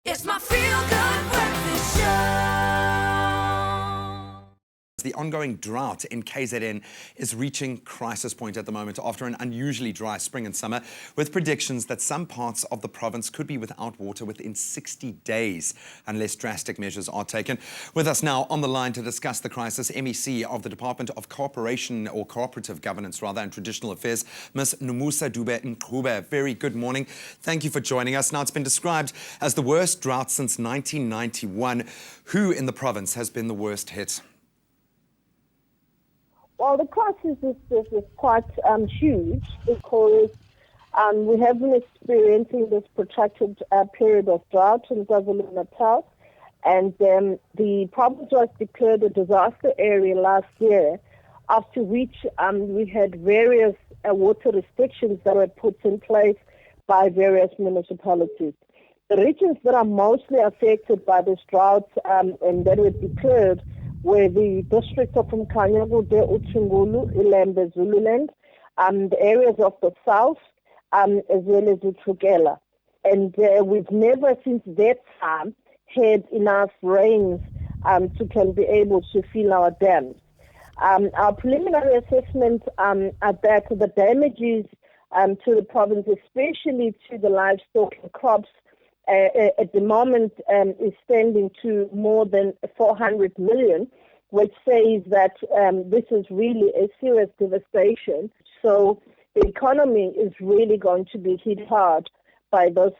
It's my feel-good breakfast show. The ongoing drought in KZN is reaching crisis point at the moment after an unusually dry spring and summer, with predictions that some parts of the province could be without water within 60 days unless drastic measures are taken. With us now on the line to discuss the crisis, MEC of the Department of Cooperation, or Cooperative Governance rather, and Traditional Affairs, Ms. Nomusa Dube-Mqube. Very good morning. Thank you for joining us. Now, it's been described as the worst drought since 1991. Who in the province has been the worst hit? Well, the crisis is quite huge because we have been experiencing this protracted period of drought in KwaZulu-Natal, and the province was declared a disaster area last year, after which we had various water restrictions that were put in place by various municipalities. The regions that are mostly affected by this drought and that were declared were the districts of Mkanyagude, Utshungulu, Ilembe, Zululand, the areas of the south, as well as Utrugela. And we've never since that time had enough rains to be able to fill our dams. Our preliminary assessment are that the damages to the province, especially to the livestock and crops, at the moment is standing to more than 400 million, which says that this is really a serious devastation. So the economy is really going to be hit hard by this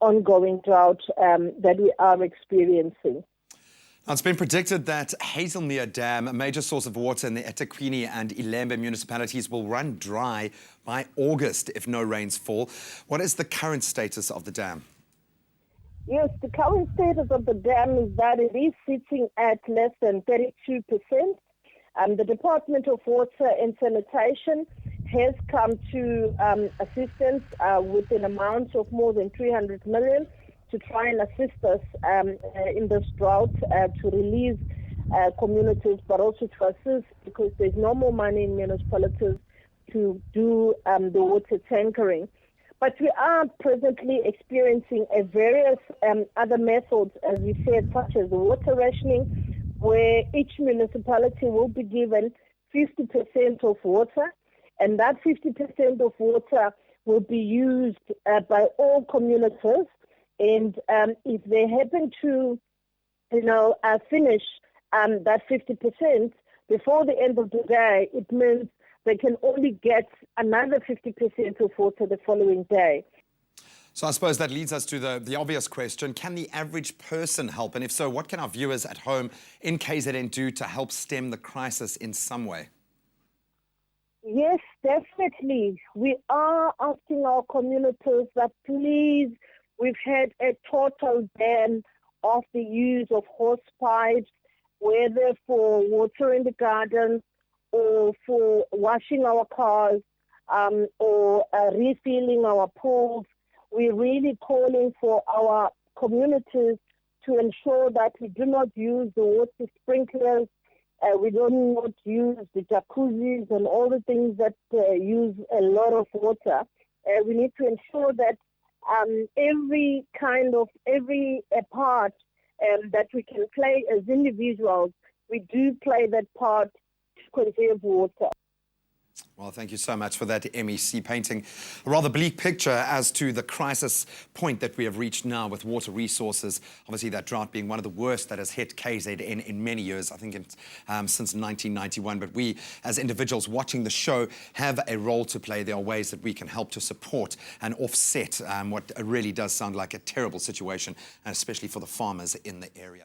ongoing drought that we are experiencing. Now, it's been predicted that Hazelmere Dam, a major source of water in the eThekwini and Ilembe municipalities, will run dry by August if no rains fall. What is the current status of the dam? Yes, the current status of the dam is that it is sitting at less than 32%. The Department of Water and Sanitation has come to assistance with an amount of more than 300 million to try and assist us in this drought, to release communities, but also to assist because there's no more money in municipalities to do the water tankering. But we are presently experiencing various other methods, as we said, such as water rationing, where each municipality will be given 50% of water, and that 50% of water will be used by all communities. And if they happen to, finish that 50% before the end of the day, it means they can only get another 50% of water the following day. So I suppose that leads us to the obvious question. Can the average person help? And if so, what can our viewers at home in KZN do to help stem the crisis in some way? Yes, definitely. We are asking our communities that please, we've had a total ban of the use of hose pipes, whether for watering the gardens, or for washing our cars, or refilling our pools. We're really calling for our communities to ensure that we do not use the water sprinklers, we do not use the jacuzzis and all the things that use a lot of water. We need to ensure that every part that we can play as individuals, we do play that part to conserve water. Well, thank you so much for that, MEC, painting a rather bleak picture as to the crisis point that we have reached now with water resources. Obviously, that drought being one of the worst that has hit KZN in many years, I think since 1991. But we, as individuals watching the show, have a role to play. There are ways that we can help to support and offset what really does sound like a terrible situation, and especially for the farmers in the area.